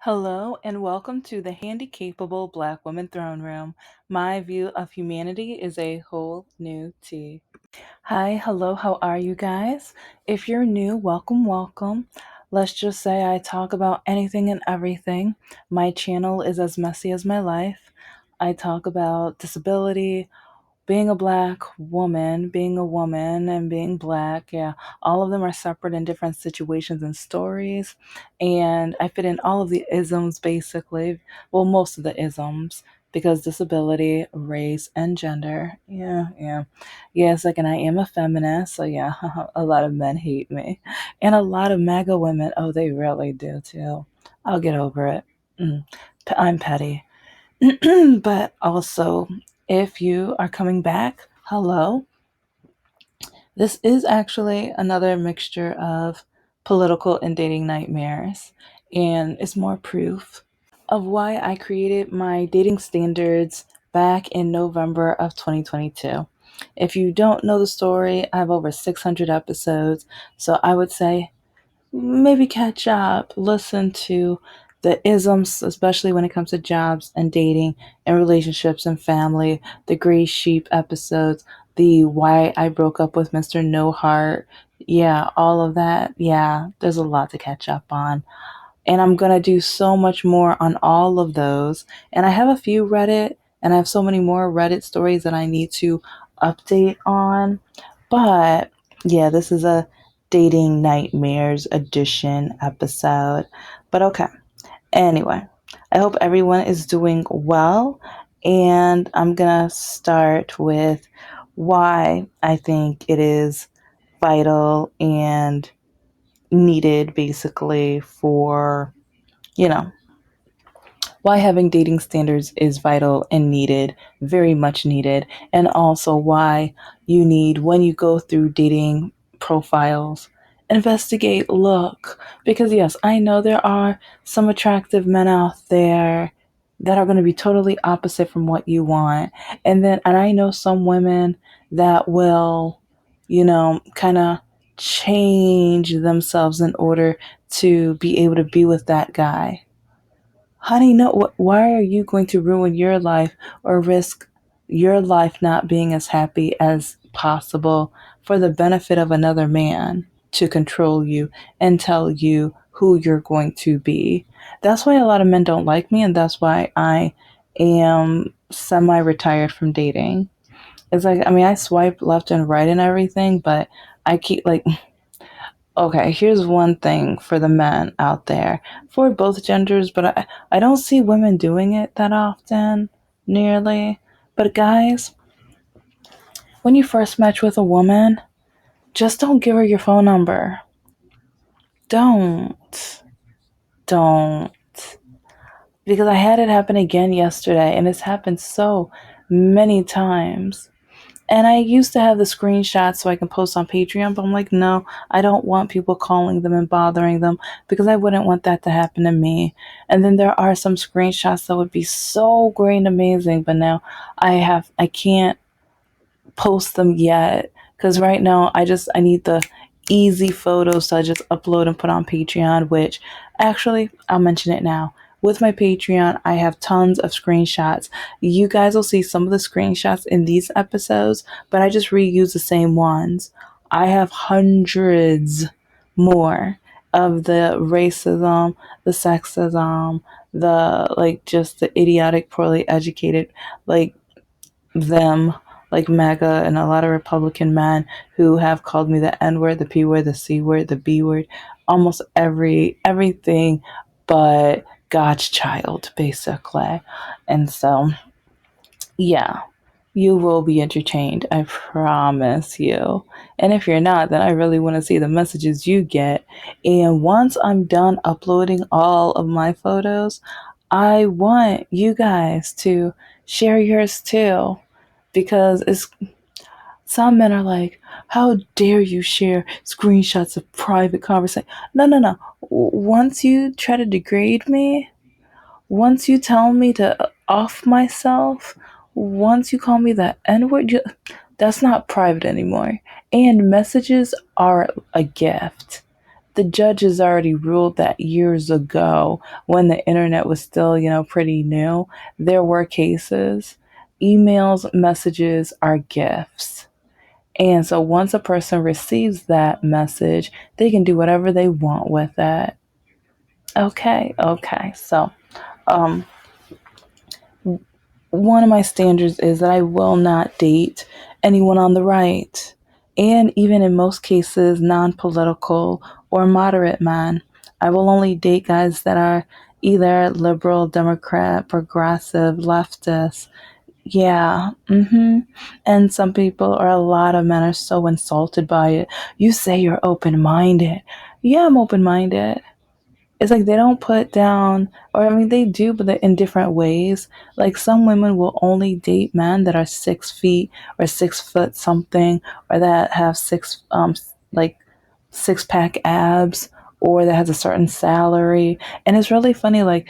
Hello and welcome to the Handicapable Black Woman Throne Room. My view of humanity is a whole new tea. Hi, hello, how are you guys? If you're new, welcome, welcome. Let's just say I talk about anything and everything. My channel is as messy as my life. I talk about disability, being a black woman, being a woman, and being black, yeah, all of them are separate in different situations and stories. And I fit in all of the isms basically. Well, most of the isms because disability, race, and gender. Yeah, yeah. Yes, like, and I am a feminist, so yeah, a lot of men hate me. And a lot of MAGA women, oh, they really do too. I'll get over it. Mm. I'm petty. But also, if you are coming back, hello. This is actually another mixture of political and dating nightmares, and it's more proof of why I created my dating standards back in November of 2022. If you don't know the story, I have over 600 episodes, so I would say maybe catch up, listen to the isms, especially when it comes to jobs and dating and relationships and family, the gray sheep episodes, the why I broke up with Mr. No Heart. Yeah, all of that. Yeah, there's a lot to catch up on. And I'm going to do so much more on all of those. And I have a few Reddit, and I have so many more Reddit stories that I need to update on. But yeah, this is a dating nightmares edition episode. But okay. Anyway, I hope everyone is doing well. And I'm going to start with why I think it is vital and needed basically for you know, why having dating standards is vital and needed, very much needed, and also why you need, when you go through dating profiles, investigate, look. Because, yes, I know there are some attractive men out there that are going to be totally opposite from what you want. And I know some women that will, kind of change themselves in order to be able to be with that guy. Honey, no, why are you going to ruin your life or risk your life not being as happy as possible for the benefit of another man to control you and tell you who you're going to be? That's why a lot of men don't like me, and that's why I am semi retired from dating. It's like, I mean, I swipe left and right and everything, but I keep like, okay, here's one thing for the men out there, for both genders, but I don't see women doing it that often, nearly. But guys, when you first match with a woman, just don't give her your phone number. Don't. Don't. Because I had it happen again yesterday, and it's happened so many times. And I used to have the screenshots so I can post on Patreon, but I'm like, no, I don't want people calling them and bothering them because I wouldn't want that to happen to me. And then there are some screenshots that would be so great and amazing, but now I can't post them yet because right now I need the easy photos to just upload and put on Patreon, which actually I'll mention it now. With my Patreon, I have tons of screenshots. You guys will see some of the screenshots in these episodes, but I just reuse the same ones. I have hundreds more of the racism, the sexism, the like just the idiotic, poorly educated, like them, like MAGA and a lot of Republican men who have called me the N word, the P word, the C word, the B word, almost everything but God's child, basically. And so, yeah, you will be entertained. I promise you. And if you're not, then I really want to see the messages you get. And once I'm done uploading all of my photos, I want you guys to share yours too. Because it's some men are like, how dare you share screenshots of private conversation? No, no, no. Once you try to degrade me, once you tell me to off myself, once you call me the N word, that's not private anymore. And messages are a gift. the judges already ruled that years ago when the internet was still, pretty new. There were cases. Emails, messages are gifts. And so once a person receives that message, they can do whatever they want with it. Okay. So, um, one of my standards is that I will not date anyone on the right, and even in most cases, non political or moderate men. I will only date guys that are either liberal, Democrat, progressive, leftist. Yeah, And some people, or a lot of men, are so insulted by it. You say you're open minded. Yeah, I'm open minded. It's like they don't put down, or I mean, they do, but they're in different ways. Like some women will only date men that are 6 feet or 6 foot something, or that have like 6 pack abs, or that has a certain salary. And it's really funny, like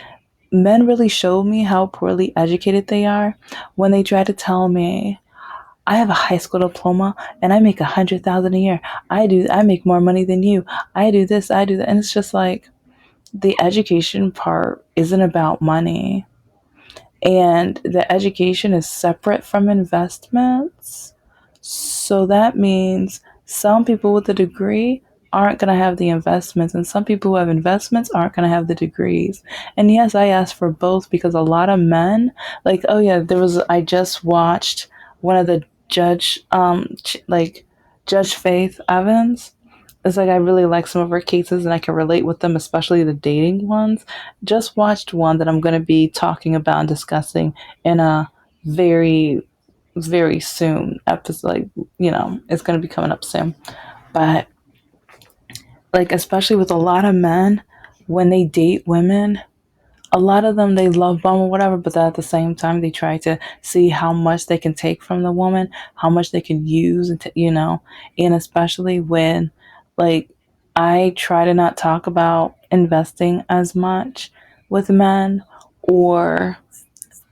men really show me how poorly educated they are when they try to tell me, I have a high school diploma and I make 100,000 a year. I make more money than you. I do this, I do that. And it's just like, the education part isn't about money, and the education is separate from investments. So that means some people with a degree aren't going to have the investments, and some people who have investments aren't going to have the degrees. And yes, I asked for both because a lot of men, like, oh yeah, I just watched one of the Judge Faith Evans. It's like I really like some of her cases and I can relate with them, especially the dating ones. Just watched one that I'm going to be talking about and discussing in a very, very soon episode. Like, it's going to be coming up soon. But, like, especially with a lot of men, when they date women, a lot of them, they love bomb or whatever, but at the same time they try to see how much they can take from the woman, how much they can use, and especially when, like, I try to not talk about investing as much with men, or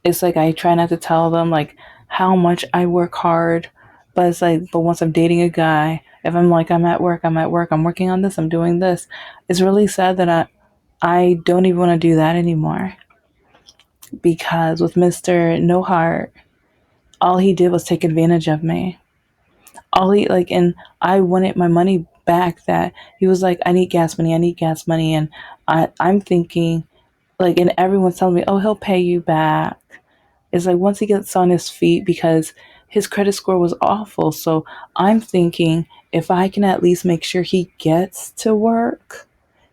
it's like I try not to tell them like how much I work hard, but it's like, but once I'm dating a guy, if I'm like, I'm working on this, I'm doing this, it's really sad that I don't even want to do that anymore, because with Mr. No Heart, all he did was take advantage of me. And I wanted my money back. That he was like, I need gas money. And I'm thinking, like, and everyone's telling me, oh, he'll pay you back. It's like once he gets on his feet, because his credit score was awful. So I'm thinking, if I can at least make sure he gets to work,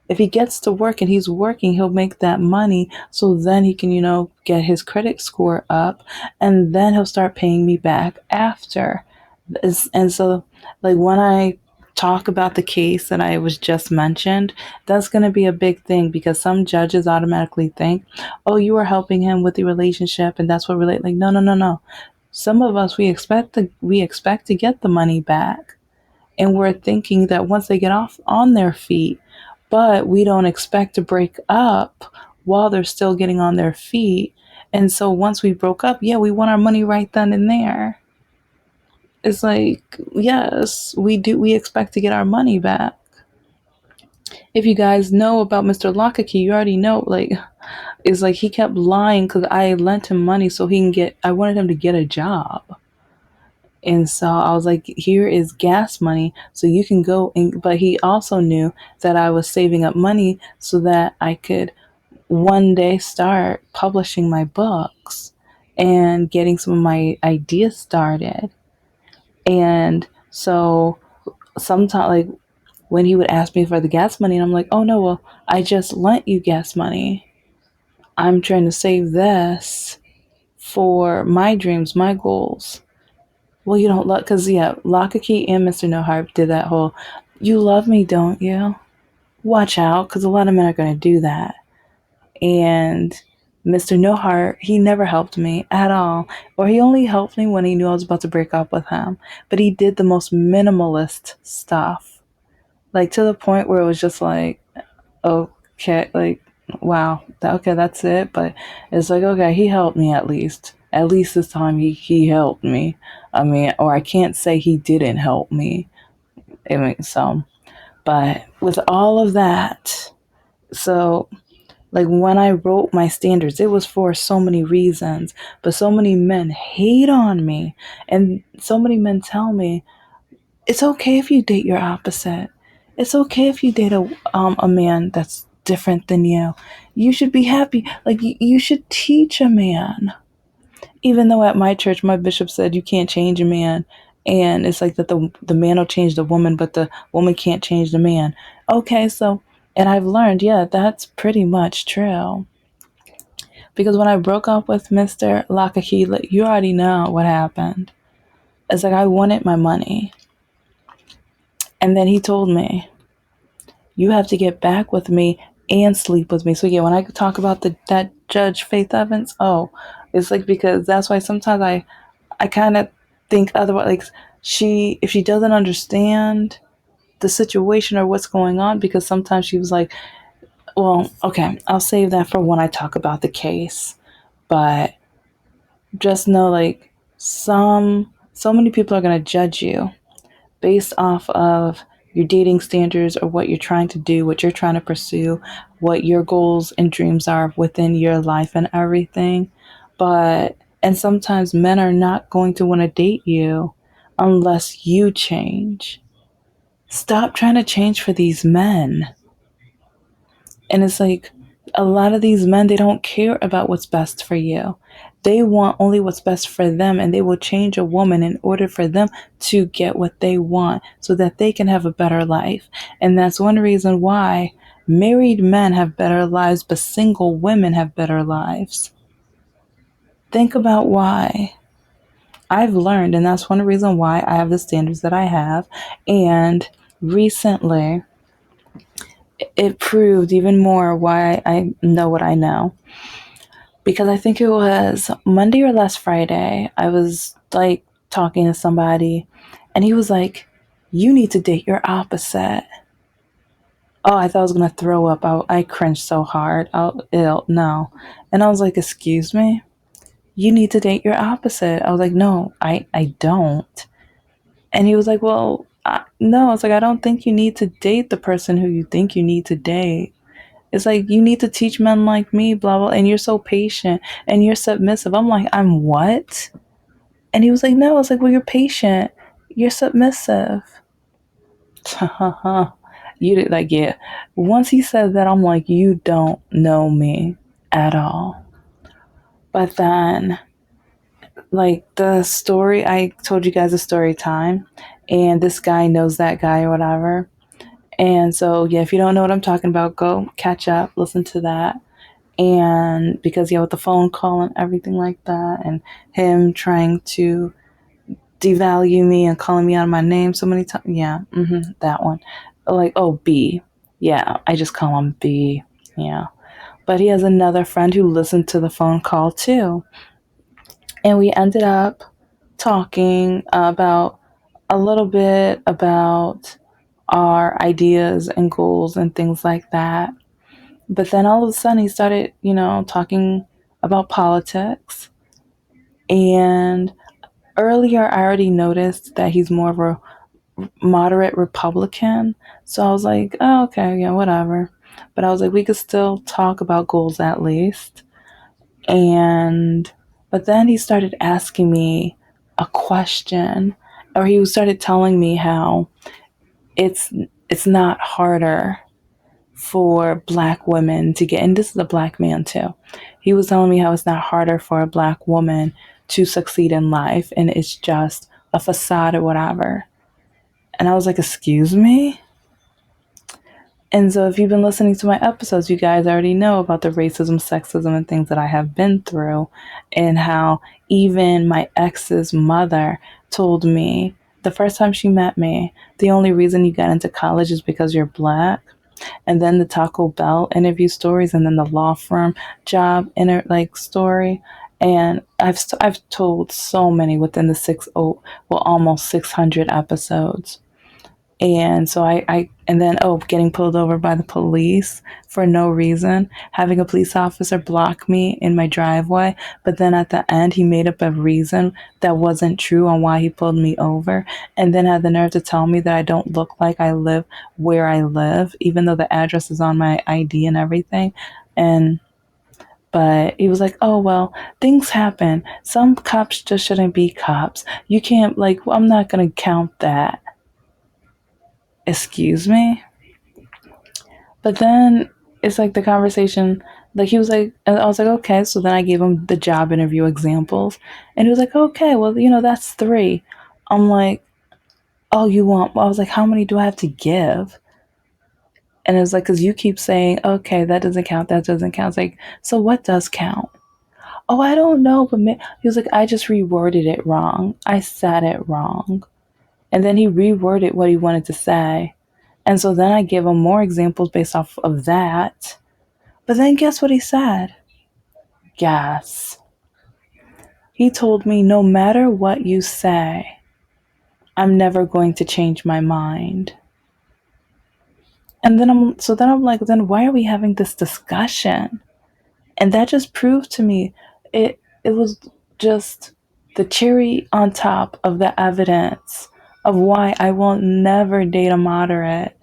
if he gets to work and he's working, he'll make that money. So then he can, get his credit score up, and then he'll start paying me back after. And so, like, when I talk about the case that I was just mentioned, that's going to be a big thing, because some judges automatically think, oh, you are helping him with the relationship, and that's what relate. Like, no, no, no, no. Some of us, we expect to get the money back, and we're thinking that once they get off on their feet, but we don't expect to break up while they're still getting on their feet. And so once we broke up, yeah, we want our money right then and there. It's like, yes, we do. We expect to get our money back. If you guys know about Mr. Lockakey, you already know, like, it's like he kept lying because I lent him money so I wanted him to get a job. And so I was like, here is gas money so you can go. But he also knew that I was saving up money so that I could one day start publishing my books and getting some of my ideas started. And so sometimes, like, when he would ask me for the gas money, and I'm like, oh no, well, I just lent you gas money. I'm trying to save this for my dreams, my goals. Well, you don't love, because, yeah, Lockakey and Mr. No Harp did that whole, you love me, don't you? Watch out, because a lot of men are going to do that. And Mr. No Heart, he never helped me at all. Or he only helped me when he knew I was about to break up with him. But he did the most minimalist stuff. Like, to the point where it was just like, okay, like, wow, okay, that's it. But it's like, okay, he helped me at least. At least this time he helped me. I mean, or I can't say he didn't help me. I mean, so, but with all of that, so like when I wrote my standards, it was for so many reasons, but so many men hate on me, and so many men tell me it's okay if you date your opposite. It's okay if you date a man that's different than you. You should be happy. Like you should teach a man. Even though at my church, my bishop said you can't change a man, and it's like that the man will change the woman, but the woman can't change the man. Okay, so and I've learned, yeah, that's pretty much true. Because when I broke up with Mr. Lakahila, you already know what happened. It's like I wanted my money. And then he told me, you have to get back with me and sleep with me. So yeah, when I talk about that Judge Faith Evans, oh, it's like because that's why sometimes I kind of think otherwise. Like if she doesn't understand the situation or what's going on, because sometimes she was like, well, okay, I'll save that for when I talk about the case. But just know, like so many people are gonna judge you based off of your dating standards or what you're trying to do, what you're trying to pursue, what your goals and dreams are within your life and everything. And sometimes men are not going to want to date you unless you change. Stop trying to change for these men. And it's like a lot of these men, they don't care about what's best for you. They want only what's best for them, and they will change a woman in order for them to get what they want so that they can have a better life. And that's one reason why married men have better lives, but single women have better lives. Think about why. I've learned, and that's one reason why I have the standards that I have. And recently, it proved even more why I know what I know. Because I think it was Monday or last Friday, I was like talking to somebody, and he was like, you need to date your opposite. Oh, I thought I was going to throw up. I cringed so hard. No. And I was like, excuse me? You need to date your opposite. I was like, no, I don't. And he was like, well, no. It's like, I don't think you need to date the person who you think you need to date. It's like, you need to teach men like me, blah, blah, and you're so patient and you're submissive. I'm like, I'm what? And he was like, no. I was like, well, you're patient. You're submissive. You did, like, yeah. Once he said that, I'm like, you don't know me at all. But then, like, the story, I told you guys a story time, and this guy knows that guy or whatever. And so, yeah, if you don't know what I'm talking about, go catch up, listen to that. And because, yeah, with the phone call and everything like that, and him trying to devalue me and calling me out of my name so many times. Yeah, that one. Like, oh, B. Yeah, I just call him B. Yeah. But he has another friend who listened to the phone call too. And we ended up talking about a little bit about our ideas and goals and things like that. But then all of a sudden he started, talking about politics. And earlier I already noticed that he's more of a moderate Republican. So I was like, oh, okay, yeah, whatever. But I was like, we could still talk about goals at least. And, but then he started asking me a question, or he started telling me how it's, it's not harder for black women to get, and this is a black man too. He was telling me how it's not harder for a black woman to succeed in life, and it's just a facade or whatever. And I was like, excuse me? And so if you've been listening to my episodes, you guys already know about the racism, sexism, and things that I have been through, and how even my ex's mother told me the first time she met me, the only reason you got into college is because you're black. And then the Taco Bell interview stories, and then the law firm job story. And I've told so many within the almost 600 episodes. And so and then, oh, getting pulled over by the police for no reason, having a police officer block me in my driveway. But then at the end, he made up a reason that wasn't true on why he pulled me over. And then had the nerve to tell me that I don't look like I live where I live, even though the address is on my ID and everything. And but he was like, oh, well, things happen. Some cops just shouldn't be cops. You can't, like, well, I'm not going to count that. Excuse me? But then it's like the conversation, like he was like, and I was like, okay. So then I gave him the job interview examples. And he was like, okay, well, that's three. I'm like, oh, you want, I was like, how many do I have to give? And it was like, because you keep saying, okay, that doesn't count, that doesn't count. It's like, so what does count? Oh, I don't know, but he was like, I just reworded it wrong. I said it wrong. And then he reworded what he wanted to say. And so then I gave him more examples based off of that. But then guess what he said? Guess. He told me, no matter what you say, I'm never going to change my mind. And then I'm like, then why are we having this discussion? And that just proved to me it was just the cherry on top of the evidence of why I will never date a moderate,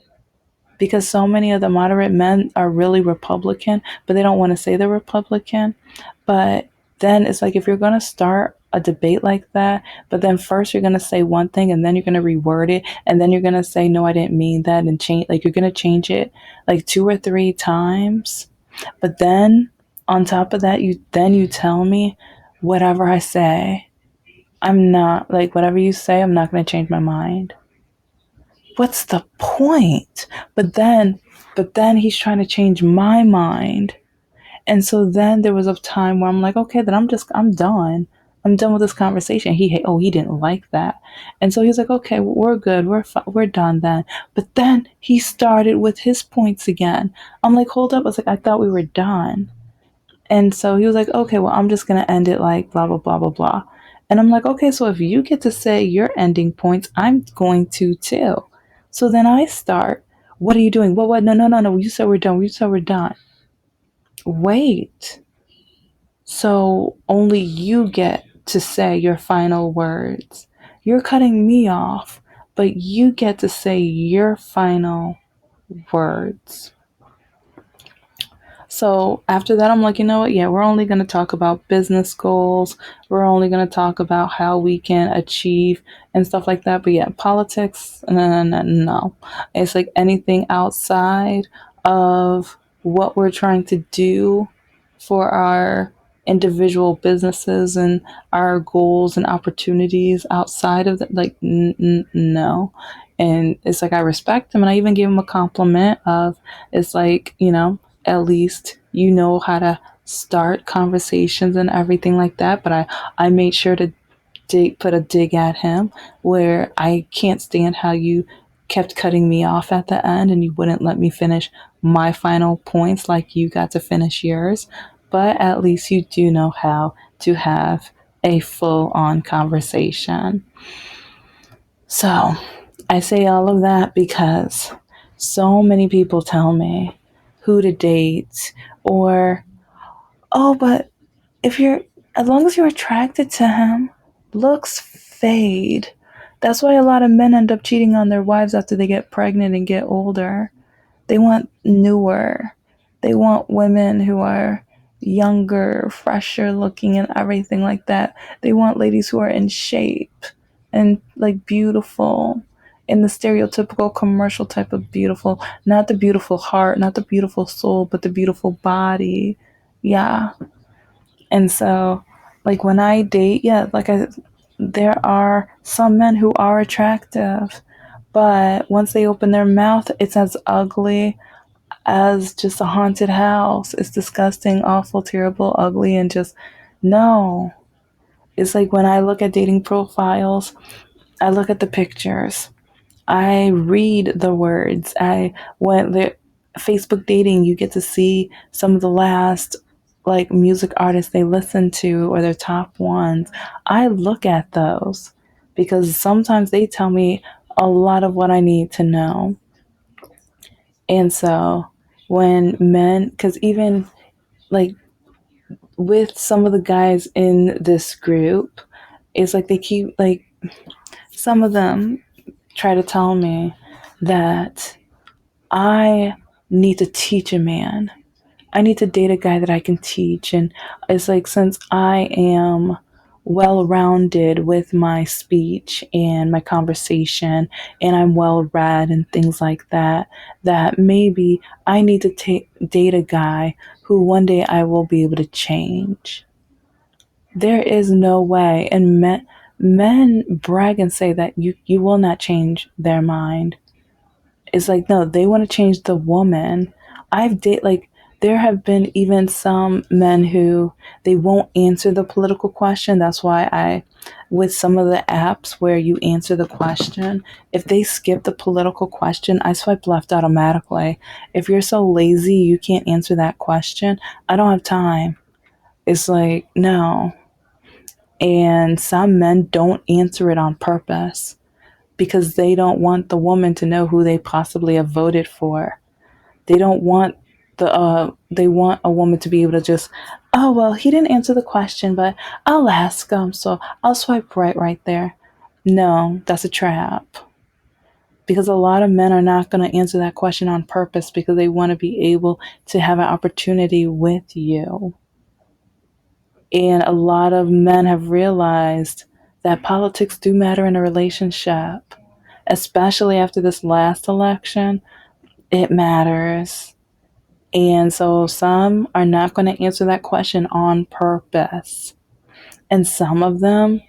because so many of the moderate men are really Republican, but they don't want to say they're Republican. But then it's like, if you're going to start a debate like that, but then first you're going to say one thing and then you're going to reword it and then you're going to say, no, I didn't mean that, and change, like you're going to change it like two or three times. But then on top of that, you tell me whatever I say, I'm not, like, whatever you say, I'm not going to change my mind. What's the point? But then he's trying to change my mind. And so then there was a time where I'm like, okay, then I'm done. I'm done with this conversation. He didn't like that. And so he's like, okay, we're good. We're done then. But then he started with his points again. I'm like, hold up. I was like, I thought we were done. And so he was like, okay, well, I'm just going to end it like blah, blah, blah, blah, blah. And I'm like, okay, so if you get to say your ending points, I'm going to too. So then I start, what are you doing? What? No, no, no, no. You said we're done. You said we're done. Wait. So only you get to say your final words. You're cutting me off, but you get to say your final words. So after that, I'm like, you know what? Yeah, we're only going to talk about business goals. We're only going to talk about how we can achieve and stuff like that. But yeah, politics, no, no, no, no. It's like anything outside of what we're trying to do for our individual businesses and our goals and opportunities outside of that, like, no. And it's like, I respect him, and I even gave him a compliment of, it's like, at least you know how to start conversations and everything like that. But I made sure to put a dig at him, where I can't stand how you kept cutting me off at the end and you wouldn't let me finish my final points like you got to finish yours. But at least you do know how to have a full on conversation. So I say all of that because so many people tell me who to date, or, oh, but if you're, as long as you're attracted to him, looks fade. That's why a lot of men end up cheating on their wives after they get pregnant and get older. They want newer. They want women who are younger, fresher looking, and everything like that. They want ladies who are in shape and like beautiful, in the stereotypical commercial type of beautiful, not the beautiful heart, not the beautiful soul, but the beautiful body. Yeah. And so, like, when I date, yeah, there are some men who are attractive, but once they open their mouth, it's as ugly as just a haunted house. It's disgusting, awful, terrible, ugly, and just no. It's like when I look at dating profiles, I look at the pictures, I read the words. I went the Facebook dating, you get to see some of the last like music artists they listen to or their top ones. I look at those because sometimes they tell me a lot of what I need to know. And so when men, because even like with some of the guys in this group, it's like they keep like some of them try to tell me that I need to teach a man. I need to date a guy that I can teach. And it's like, since I am well rounded with my speech and my conversation, and I'm well read and things like that, that maybe I need to date a guy who one day I will be able to change. There is no way. And men brag and say that you will not change their mind. It's like, no, they want to change the woman. Like, there have been even some men who they won't answer the political question. That's why with some of the apps where you answer the question, if they skip the political question, I swipe left automatically. If you're so lazy you can't answer that question, I don't have time. It's like, no. And some men don't answer it on purpose because they don't want the woman to know who they possibly have voted for. They don't want they want a woman to be able to just, oh well, he didn't answer the question, but I'll ask him, so I'll swipe right there. No, that's a trap. Because a lot of men are not going to answer that question on purpose because they want to be able to have an opportunity with you. And a lot of men have realized that politics do matter in a relationship, especially after this last election. It matters. And so some are not going to answer that question on purpose. And some of them,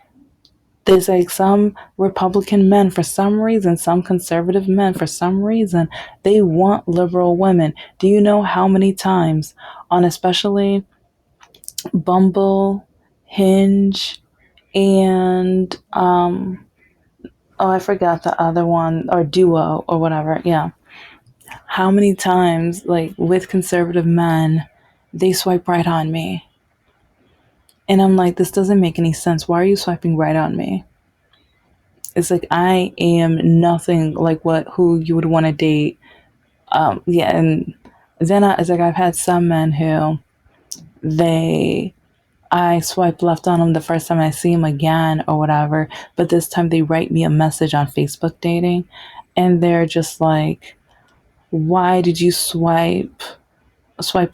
there's like some Republican men for some reason, some conservative men for some reason, they want liberal women. Do you know how many times on especially Bumble, Hinge, and oh, I forgot the other one, or Duo or whatever. Yeah. How many times, like with conservative men, they swipe right on me? And I'm like, this doesn't make any sense. Why are you swiping right on me? It's like I am nothing like who you would want to date. Yeah, and then it's like I've had some men who they I swipe left on them the first time I see them again or whatever, but this time they write me a message on Facebook dating, and they're just like, "Why did you swipe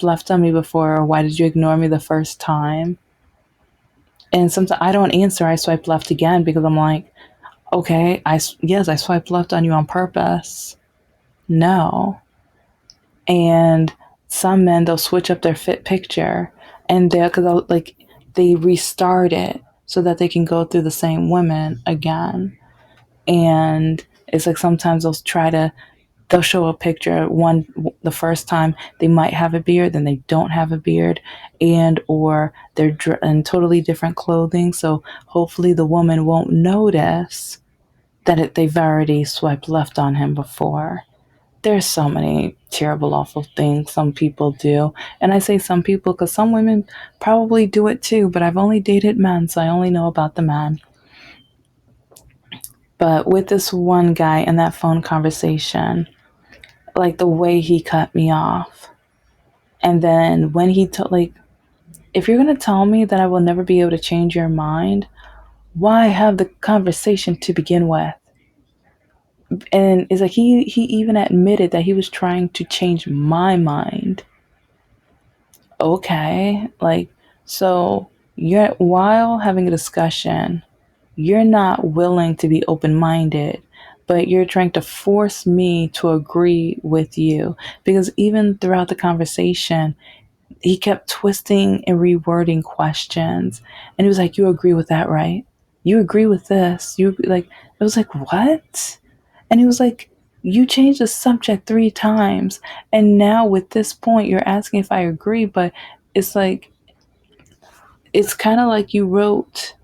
left on me before, or why did you ignore me the first time?" And sometimes I don't answer. I swipe left again because I'm like, okay, yes, I swiped left on you on purpose. No. And some men, they'll switch up their fit picture, and because like they restart it so that they can go through the same women again. And it's like sometimes they'll show a picture the first time they might have a beard, then they don't have a beard, and or they're in totally different clothing, so hopefully the woman won't notice that they've already swiped left on him before. There's so many terrible, awful things some people do. And I say some people because some women probably do it too, but I've only dated men, so I only know about the men. But with this one guy in that phone conversation, like the way he cut me off. And then when he told, like, if you're going to tell me that I will never be able to change your mind, why have the conversation to begin with? And it's like he even admitted that he was trying to change my mind. Okay, like, so you're, while having a discussion, you're not willing to be open-minded, but you're trying to force me to agree with you, because even throughout the conversation he kept twisting and rewording questions, and he was like, you agree with that, right? You agree with this, you like, it was like, what? And he was like, you changed the subject 3 times, and now with this point you're asking if I agree, but it's like, it's kind of like you wrote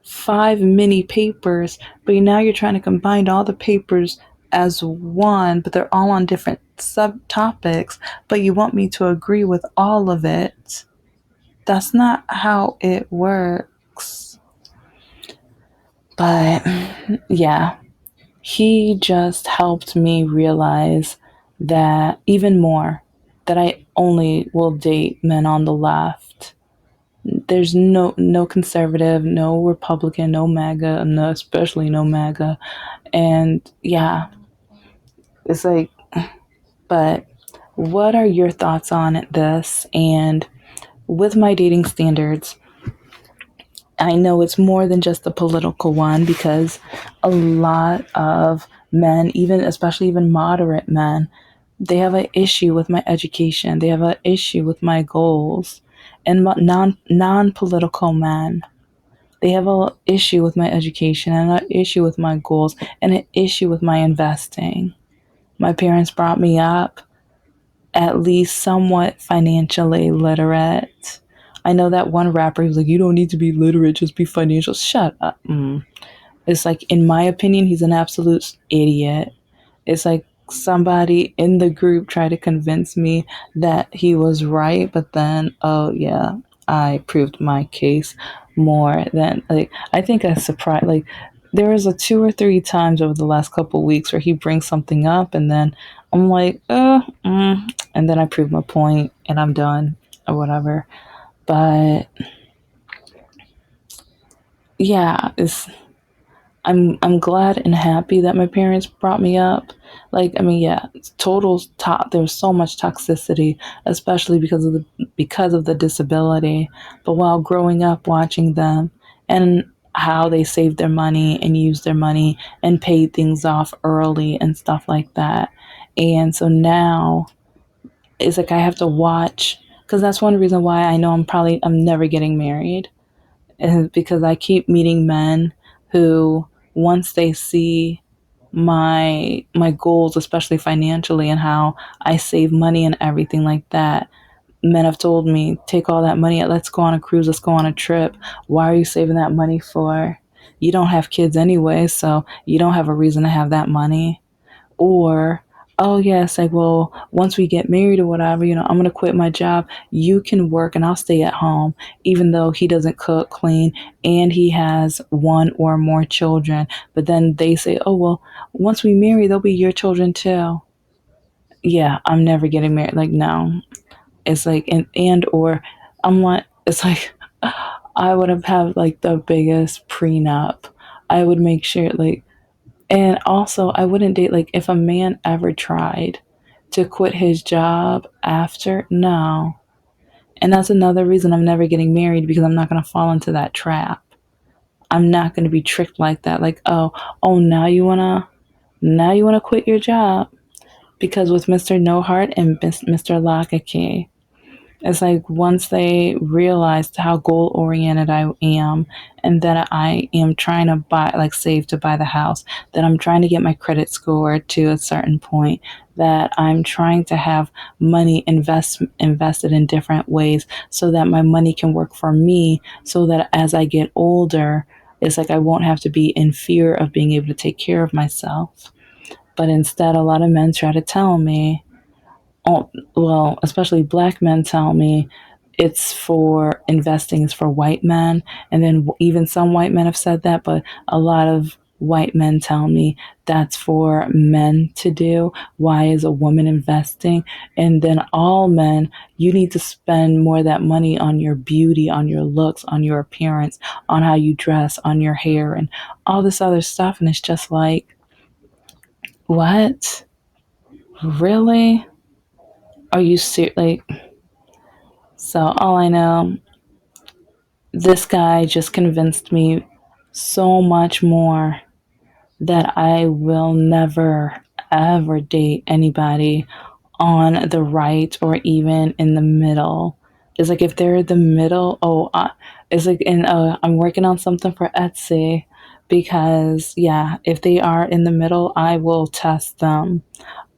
5 mini papers, but now you're trying to combine all the papers as one, but they're all on different subtopics, but you want me to agree with all of it. That's not how it works. But yeah, he just helped me realize that even more that I only will date men on the left. There's no conservative, no Republican, no MAGA, no, especially no MAGA. And yeah, it's like, but what are your thoughts on this? And with my dating standards, I know it's more than just the political one because a lot of men, even especially even moderate men, they have an issue with my education. They have an issue with my goals, and non political men. They have an issue with my education and an issue with my goals and an issue with my investing. My parents brought me up at least somewhat financially literate. I know that one rapper was like, "You don't need to be literate, just be financial." Shut up. It's like, in my opinion, he's an absolute idiot. It's like somebody in the group tried to convince me that he was right, but then, oh yeah, I proved my case more than like I think I surprised like there was a two or three times over the last couple of weeks where he brings something up and then I'm like, and then I prove my point and I'm done or whatever. But yeah, I'm glad and happy that my parents brought me up. Like, I mean, yeah, total top. There was so much toxicity, especially because of the disability. But while growing up, watching them and how they saved their money and used their money and paid things off early and stuff like that. And so now it's like I have to watch because that's one reason why I know I'm never getting married is because I keep meeting men who once they see my goals, especially financially and how I save money and everything like that, men have told me, take all that money, let's go on a cruise, let's go on a trip. Why are you saving that money for? You don't have kids anyway, so you don't have a reason to have that money. Or, oh, yes, like, well, once we get married or whatever, I'm going to quit my job. You can work and I'll stay at home, even though he doesn't cook, clean, and he has one or more children. But then they say, oh, well, once we marry, they'll be your children too. Yeah, I'm never getting married. Like, no. It's like, or I'm like, it's like, I would have had like the biggest prenup. I would make sure, like, and also, I wouldn't date, like, if a man ever tried to quit his job after, no. And that's another reason I'm never getting married because I'm not going to fall into that trap. I'm not going to be tricked like that. Like, oh, now you want to quit your job because with Mr. No Heart and Mr. Lockakey, it's like once they realized how goal oriented I am and that I am trying to buy, like save to buy the house, that I'm trying to get my credit score to a certain point, that I'm trying to have money invested in different ways so that my money can work for me so that as I get older, it's like I won't have to be in fear of being able to take care of myself. But instead, a lot of men try to tell me, oh, well, especially black men tell me it's for investing, it's for white men. And then even some white men have said that, but a lot of white men tell me that's for men to do. Why is a woman investing? And then all men, you need to spend more of that money on your beauty, on your looks, on your appearance, on how you dress, on your hair, and all this other stuff. And it's just like, what? Really? Are you serious? Like, so all I know, this guy just convinced me so much more that I will never ever date anybody on the right or even in the middle. It's like if they're the middle, it's like I'm working on something for Etsy because yeah, if they are in the middle, I will test them.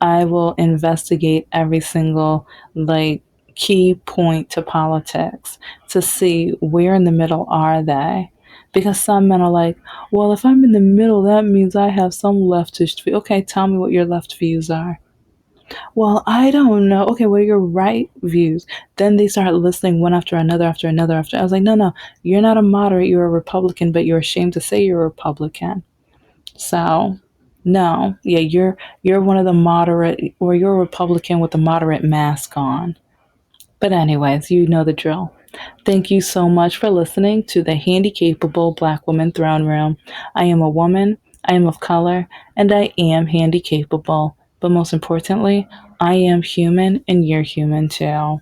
I will investigate every single like key point to politics to see where in the middle are they. Because some men are like, well, if I'm in the middle, that means I have some leftish views. Okay, tell me what your left views are. Well, I don't know. Okay, what are your right views? Then they start listing one after another, after another, after. I was like, no, no, you're not a moderate. You're a Republican, but you're ashamed to say you're a Republican. So, No, yeah, you're one of the moderate, or you're a Republican with a moderate mask on. But anyways, you know the drill. Thank you so much for listening to the Handicapable Black Woman Throne Room. I am a woman, I am of color, and I am handy capable. But most importantly, I am human and you're human too.